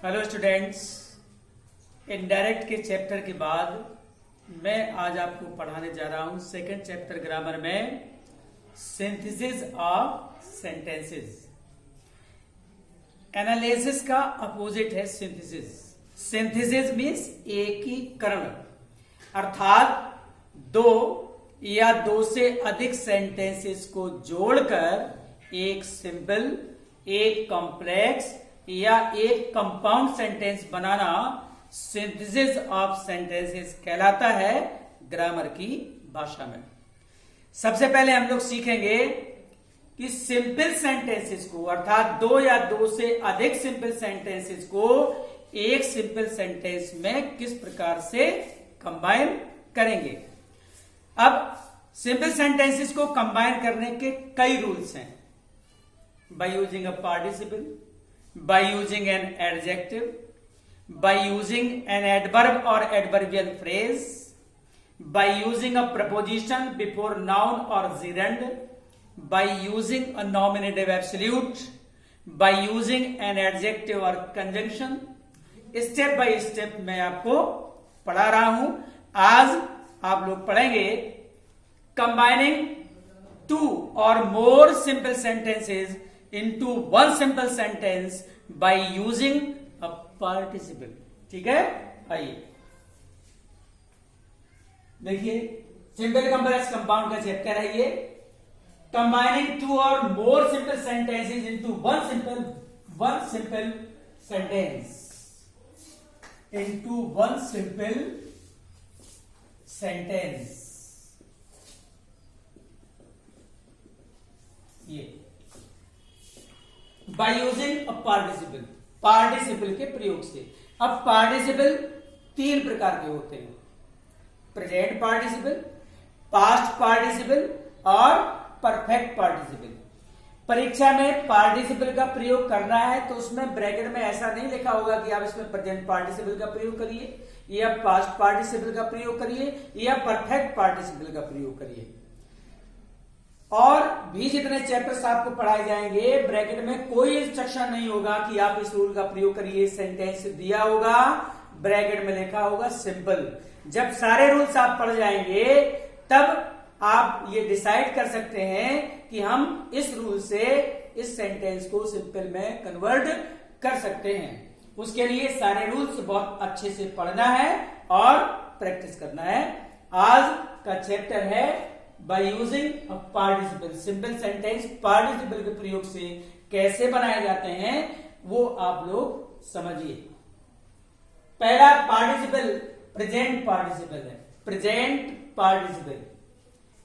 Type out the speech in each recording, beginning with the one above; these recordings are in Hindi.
हेलो स्टूडेंट्स, इनडायरेक्ट के चैप्टर के बाद मैं आज आपको पढ़ाने जा रहा हूं सेकंड चैप्टर ग्रामर में सिंथेसिस ऑफ सेंटेंसेस। एनालिसिस का अपोजिट है सिंथेसिस। सिंथेसिस मीन्स एकीकरण, अर्थात दो या दो से अधिक सेंटेंसेस को जोड़कर एक सिंपल, एक कॉम्प्लेक्स या एक compound sentence banana synthesis of sentences कहलाता है ग्रामर की भाषा में। सबसे पहले हम लोग सीखेंगे कि सिंपल सेंटेंसेस को, अर्थात दो या दो से अधिक सिंपल सेंटेंसेस को एक सिंपल सेंटेंस में किस प्रकार से कंबाइन करेंगे। अब सिंपल सेंटेंसेस को कंबाइन करने के कई रूल्स हैं। Bye using a participle, by using an adjective, by using an adverb or adverbial phrase, by using a preposition before noun or gerund, by using a nominative absolute, by using an adjective or conjunction। Step by step मैं आपको पढ़ा रहा हूं। आज आप लोग पढ़ेंगे कंबाइनिंग टू और more simple sentences into one simple sentence by using a participle। ठीक है, आइए देखिए सिंपल कॉम्प्लेक्स कंपाउंड का चैप्टर है ये। कंबाइनिंग टू और more simple sentences into one simple sentence, into one simple sentence. ये by using a participle, participle के प्रयोग से। अब पार्टिसिपल तीन प्रकार के होते हैं, प्रेजेंट पार्टिसिपल, पास्ट पार्टिसिपल और परफेक्ट पार्टिसिपल। परीक्षा में पार्टिसिपल का प्रयोग करना है तो उसमें ब्रैकेट में ऐसा नहीं लिखा होगा कि आप इसमें प्रेजेंट पार्टिसिपल का प्रयोग करिए या पास्ट पार्टिसिपल का प्रयोग करिए या परफेक्ट पार्टिसिपल का प्रयोग करिए। और भी जितने चैप्टर्स आपको पढ़ाए जाएंगे ब्रैकेट में कोई इंस्ट्रक्शन नहीं होगा कि आप इस रूल का प्रयोग करिए। सेंटेंस दिया होगा, ब्रैकेट में लिखा होगा सिंपल। जब सारे रूल्स आप पढ़ जाएंगे तब आप ये डिसाइड कर सकते हैं कि हम इस रूल से इस सेंटेंस को सिंपल में कन्वर्ट कर सकते हैं। उसके लिए सारे रूल्स बहुत अच्छे से पढ़ना है और प्रैक्टिस करना है। आज का चैप्टर है bye using a participle. Simple sentence participle के प्रयोग से कैसे बनाए जाते हैं वो आप लोग समझिए। पहला पार्टिसिपल प्रेजेंट पार्टिसिपल है। प्रेजेंट पार्टिसिपल,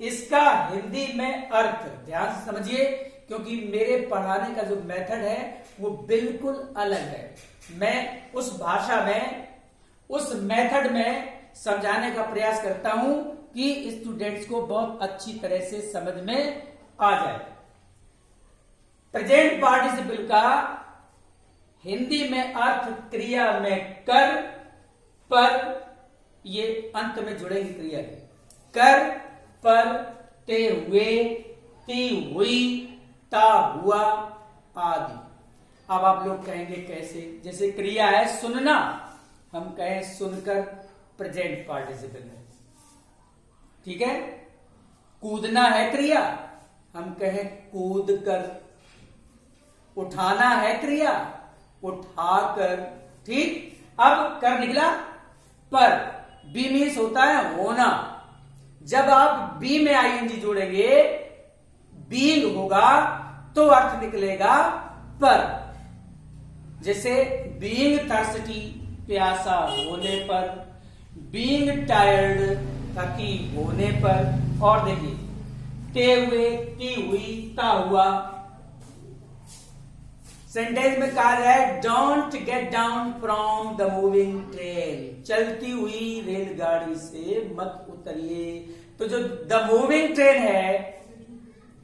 इसका हिंदी में अर्थ ध्यान से समझिए क्योंकि मेरे पढ़ाने का जो मेथड है वो बिल्कुल अलग है। मैं उस भाषा में, उस मेथड में समझाने का प्रयास करता हूं कि स्टूडेंट्स को बहुत अच्छी तरह से समझ में आ जाए। प्रेजेंट पार्टिसिपल का हिंदी में अर्थ क्रिया में कर, पर, ये अंत में जुड़ेगी क्रिया के। कर, पर, ते हुए, ती हुई, ता हुआ आदि। अब आप लोग कहेंगे कैसे? जैसे क्रिया है सुनना, हम कहें सुनकर, प्रेजेंट पार्टिसिपल है। ठीक है। कूदना है क्रिया, हम कहें कूद कर। उठाना है क्रिया, उठाकर। ठीक। अब कर निकला पर, बी मीन्स होता है होना। जब आप बी में आईएनजी जोड़ेंगे, बीइंग होगा तो अर्थ निकलेगा पर। जैसे बीइंग थर्स्टी, प्यासा होने पर, बीइंग टायर्ड, थकी होने पर। और देखिए ते हुए, ती हुई, ता हुआ। सेंटेंस में कहा जाए don't get down from the moving train, चलती हुई रेलगाड़ी से मत उतरिए। तो जो द मूविंग ट्रेन है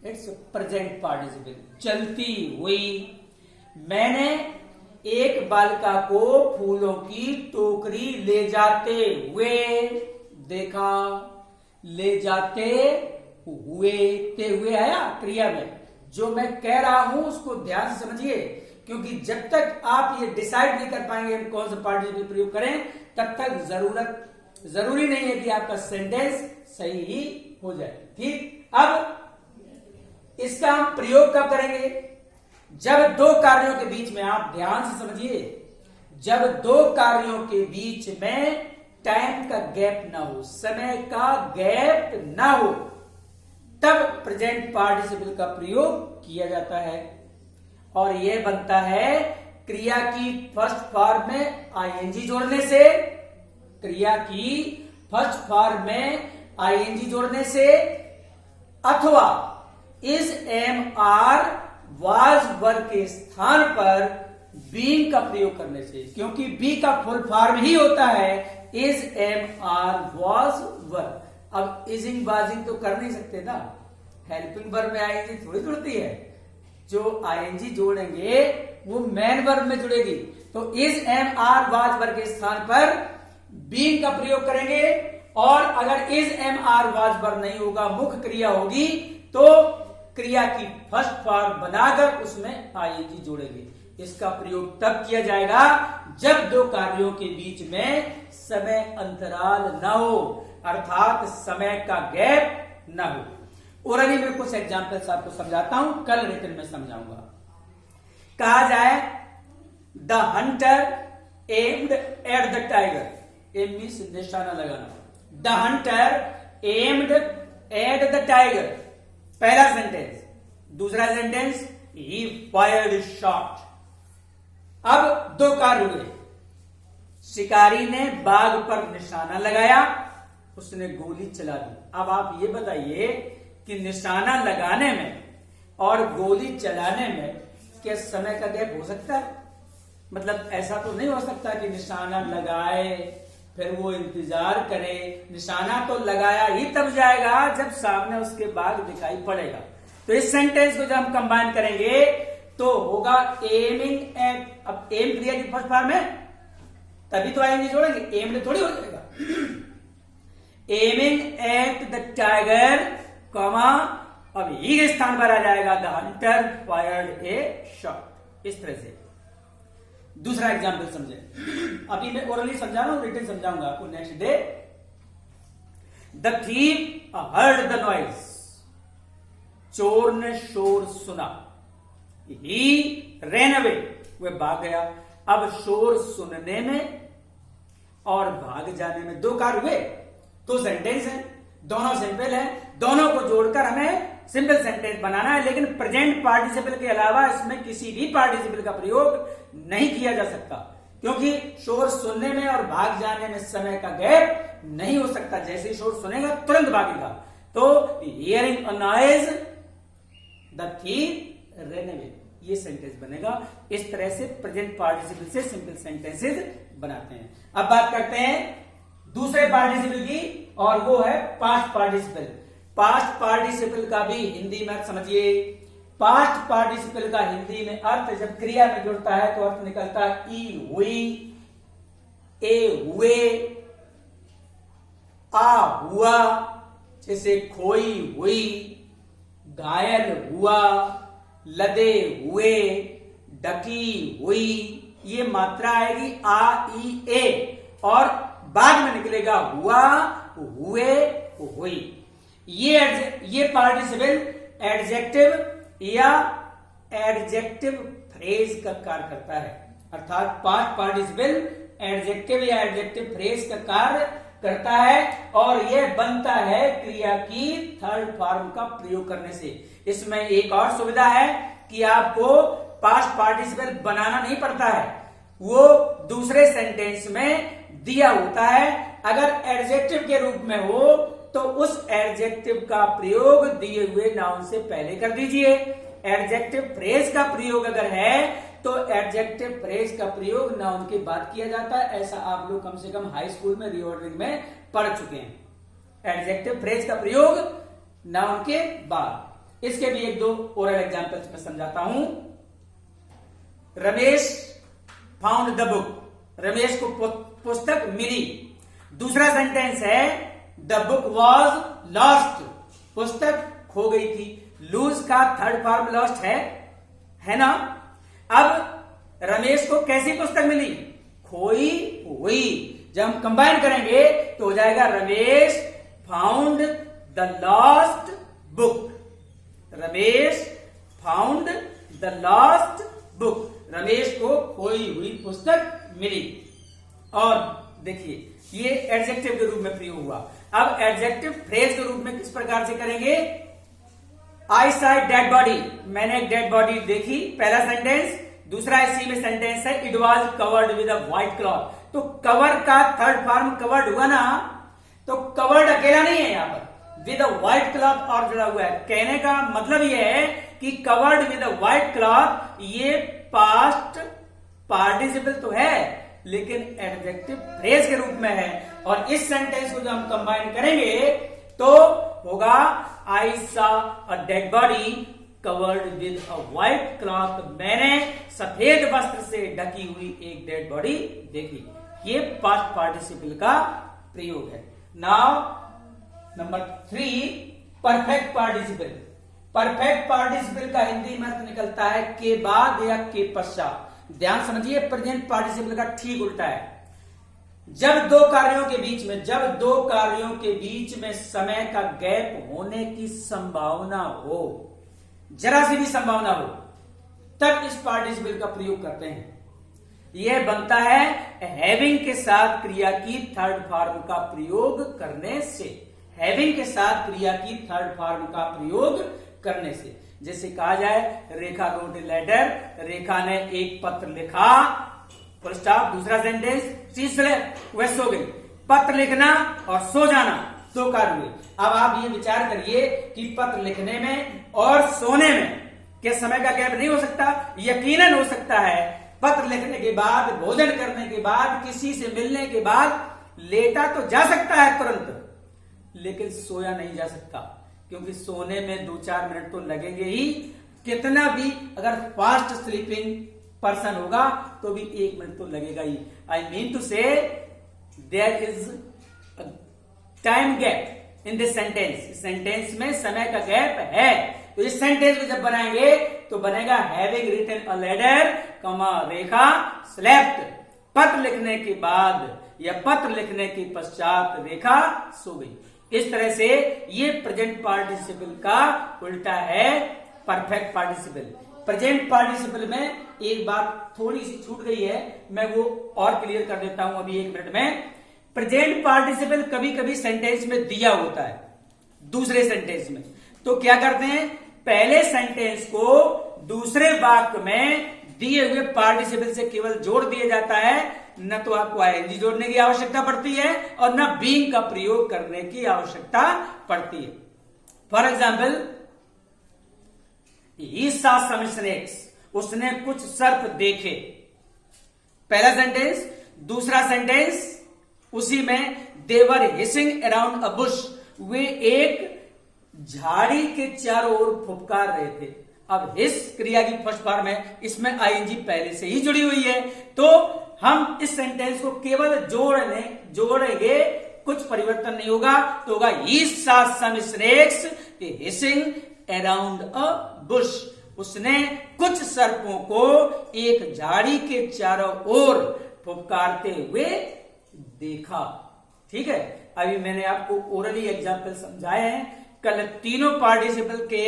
इट्स प्रेजेंट पार्टिसिपल, चलती हुई। मैंने एक बालिका को फूलों की टोकरी ले जाते हुए देखा। ले जाते हुए, ते हुए आया क्रिया में। जो मैं कह रहा हूं उसको ध्यान से समझिए क्योंकि जब तक आप ये डिसाइड नहीं कर पाएंगे हम कौन सा पार्टिसिपल प्रयोग करें, तब तक जरूरी नहीं है कि आपका सेंटेंस सही ही हो जाए। ठीक, अब इसका हम प्रयोग कब करेंगे? जब दो कार्यों के बीच में, आप ध्यान से समझिए, जब दो कार्यों के बीच में टाइम का गैप ना हो, समय का गैप ना हो, तब प्रेजेंट पार्टिसिपल का प्रयोग किया जाता है। और यह बनता है क्रिया की फर्स्ट फॉर्म में आईएनजी जोड़ने से, क्रिया की फर्स्ट फॉर्म में आईएनजी जोड़ने से, अथवा is am are was verb के स्थान पर बीइंग का प्रयोग करने से, क्योंकि बी का फुल फॉर्म ही होता है is am are was verb. अब इजिंग वाजिंग तो कर नहीं सकते ना, हेल्पिंग वर्ब में आईएनजी थोड़ी जुड़ती है, जो आईएनजी जोड़ेंगे वो मेन वर्ब में जुड़ेगी। तो is am are was verb के स्थान पर बीइंग का प्रयोग करेंगे, और अगर is am are was verb नहीं होगा, मुख्य क्रिया होगी, तो क्रिया की फर्स्ट फॉर्म बनाकर उसमें आईएनजी जोड़ेंगे। इसका प्रयोग तब किया जाएगा जब दो कार्यों के बीच में समय अंतराल न हो, अर्थात समय का गैप न हो। ओरली में कुछ एग्जाम्पल्स आपको समझाता हूं, कल रिटन में समझाऊंगा। कहा जाए the hunter aimed at the tiger, aim means निशाना लगाना। The hunter aimed at the tiger, पहला सेंटेंस। दूसरा सेंटेंस ही फायर्ड शॉट। अब दो कार्य हुए, शिकारी ने बाघ पर निशाना लगाया, उसने गोली चला दी। अब आप ये बताइए कि निशाना लगाने में और गोली चलाने में क्या समय का गैप हो सकता है? मतलब ऐसा तो नहीं हो सकता कि निशाना लगाए फिर वो इंतजार करे। निशाना तो लगाया ही तब जाएगा जब सामने उसके बाघ दिखाई पड़ेगा। तो इस सेंटेंस को जब हम कंबाइन करेंगे तो होगा एमिंग एट। अब एम क्रिया की फर्स्ट फॉर्म है, तभी तो आएंगे जोड़ेंगे, एम में थोड़ी हो जाएगा। Aiming at the tiger, comma, अब ई के स्थान पर आ जाएगा the Hunter fired A shot. इस तरह से दूसरा एग्जाम्पल समझे। अभी मैं ओरली समझा रहा हूं, रिटन समझाऊंगा आपको next day. The thief heard the noise, चोर ने शोर सुना। ही रैन अवे, वह भाग गया। अब शोर सुनने में और भाग जाने में दो कार्य हुए, दो सेंटेंस हैं, दोनों सिंपल हैं, दोनों को जोड़कर हमें सिंपल सेंटेंस बनाना है। लेकिन प्रेजेंट पार्टिसिपल के अलावा इसमें किसी भी पार्टिसिपल का प्रयोग नहीं किया जा सकता, क्योंकि शोर सुनने में और भाग जाने में समय का गैप नहीं हो सकता। जैसे ही शोर सुनेगा तुरंत भागेगा। तो hearing a noise the thief ran away, ये सेंटेंस बनेगा। इस तरह से प्रेजेंट पार्टिसिपल से सिंपल सेंटेंसेस बनाते हैं। अब बात करते हैं दूसरे पार्टिसिपल की, और वो है पास्ट पार्टिसिपल। पास्ट पार्टिसिपल का भी हिंदी में अर्थ समझिए। पास्ट पार्टिसिपल का हिंदी में अर्थ जब क्रिया में जुड़ता है तो अर्थ निकलता है ई हुई, ए हुए, आ हुआ, जैसे खोई हुई, घायल हुआ, लदे हुए, डकी हुई। ये मात्रा आएगी आ ई ए, और बाद में निकलेगा हुआ, हुए, हुई। ये पार्टिसिपल एडजेक्टिव या एडजेक्टिव फ्रेज का कार्य करता है, अर्थात पास्ट पार्टिसिपल एडजेक्टिव या एडजेक्टिव फ्रेज का कार्य करता है, और यह बनता है क्रिया की थर्ड फॉर्म का प्रयोग करने से। इसमें एक और सुविधा है कि आपको पास्ट पार्टिसिपल बनाना नहीं पड़ता है, वो दूसरे सेंटेंस में दिया होता है। अगर एडजेक्टिव के रूप में हो तो उस एडजेक्टिव का प्रयोग दिए हुए नाउन से पहले कर दीजिए। एडजेक्टिव फ्रेज का प्रयोग अगर है तो एडजेक्टिव फ्रेज का प्रयोग नाउन के बाद किया जाता है। ऐसा आप लोग कम से कम हाई स्कूल में रीऑर्डरिंग में पढ़ चुके हैं। एडजेक्टिव फ्रेज का प्रयोग नाउन के बाद। इसके भी एक दो ओरल एग्जांपल्स में समझाता हूं। Ramesh found the book, Ramesh को पुस्तक मिली। दूसरा सेंटेंस है द बुक वॉज लॉस्ट, पुस्तक खो गई थी। लूज का थर्ड फॉर्म लॉस्ट है ना। अब रमेश को कैसी पुस्तक मिली? खोई हुई। जब हम कंबाइन करेंगे तो हो जाएगा Ramesh found the lost book. Ramesh found the lost book. Ramesh को खोई हुई पुस्तक मिली। और देखिए ये एडजेक्टिव के रूप में प्रयोग हुआ। अब एडजेक्टिव फ्रेज के रूप में किस प्रकार से करेंगे? आई सॉ डेड बॉडी, मैंने एक डेड बॉडी देखी, पहला सेंटेंस। दूसरा इसी में सेंटेंस है it was covered with a white cloth. तो कवर का थर्ड फॉर्म कवर्ड हुआ ना, तो कवर्ड अकेला नहीं है, यहां पर विद अ व्हाइट क्लॉथ और जुड़ा हुआ है। कहने का मतलब यह है कि covered with a white cloth ये पास्ट पार्टिसिपल तो है लेकिन एडजेक्टिव फ्रेज के रूप में है। और इस सेंटेंस को जब हम कंबाइन करेंगे तो होगा I saw a dead body covered with a white cloth. मैंने सफेद वस्त्र से ढकी हुई एक डेड बॉडी देखी। ये पास्ट पार्टिसिपल का प्रयोग है। Now number 3, perfect participle. Perfect participle का हिंदी में अर्थ निकलता है के बाद या के पश्चात। ध्यान समझिए, प्रेजेंट पार्टिसिपल का ठीक उल्टा है। जब दो कार्यों के बीच में समय का गैप होने की संभावना हो, जरा सी भी संभावना हो, तब इस पार्टिसिपल का प्रयोग करते हैं। यह बनता है हैविंग के साथ क्रिया की थर्ड फॉर्म का प्रयोग करने से। हैविंग के साथ क्रिया की थर्ड फॉर्म का प्रयोग करने से। जैसे कहा जाए रेखा रोट ए लेटर, रेखा ने एक पत्र लिखा, फुल स्टॉप। दूसरा सेंटेंस तीसरे वह सो गई। पत्र लिखना और सो जाना दो कार्य हुए। अब आप ये विचार करिए कि पत्र लिखने में और सोने में क्या समय का गैप नहीं हो सकता? यकीनन हो सकता है। पत्र लिखने के बाद, भोजन करने के बाद, किसी से मिलने के बाद लेटा तो जा सकता है तुरंत, लेकिन सोया नहीं जा सकता, क्योंकि सोने में 2-4 मिनट तो लगेंगे ही। कितना भी अगर फास्ट स्लीपिंग पर्सन होगा तो भी 1 मिनट तो लगेगा ही। I mean to say there is time gap in this sentence. Sentence में समय का गैप है। तो इस सेंटेंस को जब बनाएंगे तो बनेगा having written a letter, Rekha slept. पत्र लिखने के बाद या पत्र लिखने के पश्चात रेखा सो गई। इस तरह से ये प्रेजेंट पार्टिसिपल का उल्टा है परफेक्ट पार्टिसिपल। प्रेजेंट पार्टिसिपल में एक बात थोड़ी सी छूट गई है, मैं वो और क्लियर कर देता हूं अभी 1 मिनट में। प्रेजेंट पार्टिसिपल कभी कभी सेंटेंस में दिया होता है, दूसरे सेंटेंस में, तो क्या करते हैं, पहले सेंटेंस को दूसरे वाक्य में दिए हुए पार्टिसिपल से केवल जोड़ दिया जाता है। न तो आपको आईएनजी जोड़ने की आवश्यकता पड़ती है और न बीइंग का प्रयोग करने की आवश्यकता पड़ती है। For example, he saw some snakes, उसने कुछ सर्प देखे। पहला सेंटेंस। दूसरा सेंटेंस उसी में, दे वर हिसिंग अराउंड अ बुश, वे एक झाड़ी के चारों ओर फुफकार रहे थे। अब हिस क्रिया की फर्स्ट फॉर्म है, इसमें आईएनजी पहले से ही जुड़ी हुई है, तो हम इस सेंटेंस को केवल जोड़ेंगे, कुछ परिवर्तन नहीं होगा, तो होगा he saw some snakes hissing around a bush, उसने कुछ सर्पों को एक झाड़ी के चारों ओर फुफकारते हुए देखा। ठीक है, अभी मैंने आपको ओरली एग्जाम्पल समझाए हैं। कल तीनों पार्टिसिपल के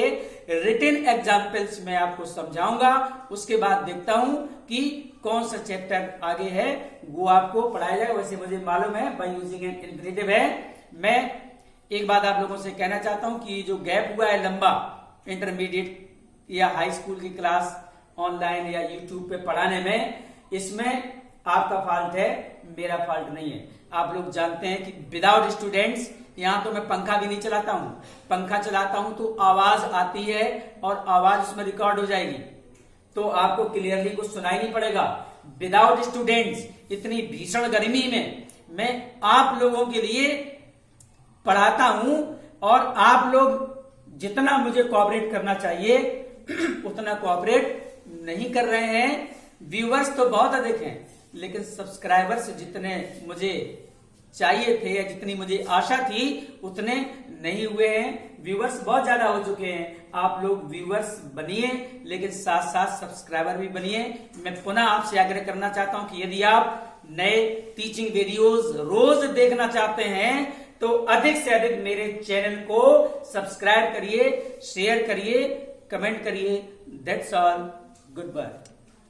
रिटन एग्जाम्पल्स में आपको समझाऊंगा। उसके बाद देखता हूं कि कौन सा चैप्टर आगे है, वो आपको पढ़ाया जाएगा। वैसे मुझे मालूम है बाय यूजिंग एन इंफिनिटिव है। मैं एक बात आप लोगों से कहना चाहता हूं कि जो गैप हुआ है लंबा, इंटरमीडिएट या हाई स्कूल की क्लास ऑनलाइन या यूट्यूब पे पढ़ाने में, इसमें आपका फॉल्ट है, मेरा फॉल्ट नहीं है। आप लोग जानते हैं कि विदाउट स्टूडेंट्स, यहां तो मैं पंखा भी नहीं चलाता हूं। पंखा चलाता हूं तो आवाज आती है और आवाज उसमें रिकॉर्ड हो जाएगी, तो आपको क्लियरली कुछ सुनाई नहीं पड़ेगा। विदाउट स्टूडेंट्स, इतनी भीषण गर्मी में मैं आप लोगों के लिए पढ़ाता हूं और आप लोग जितना मुझे कोऑपरेट करना चाहिए उतना कोऑपरेट नहीं कर रहे हैं। व्यूअर्स तो बहुत अधिक हैं, लेकिन सब्सक्राइबर्स जितने मुझे चाहिए थे या जितनी मुझे आशा थी उतने नहीं हुए हैं। व्यूवर्स बहुत ज्यादा हो चुके हैं, आप लोग व्यूवर्स बनिए लेकिन साथ साथ सब्सक्राइबर भी बनिए। मैं पुनः आपसे आग्रह करना चाहता हूं कि यदि आप नए टीचिंग वीडियोस रोज देखना चाहते हैं तो अधिक से अधिक मेरे चैनल को सब्सक्राइब करिए, शेयर करिए, कमेंट करिए। That's all, good bye.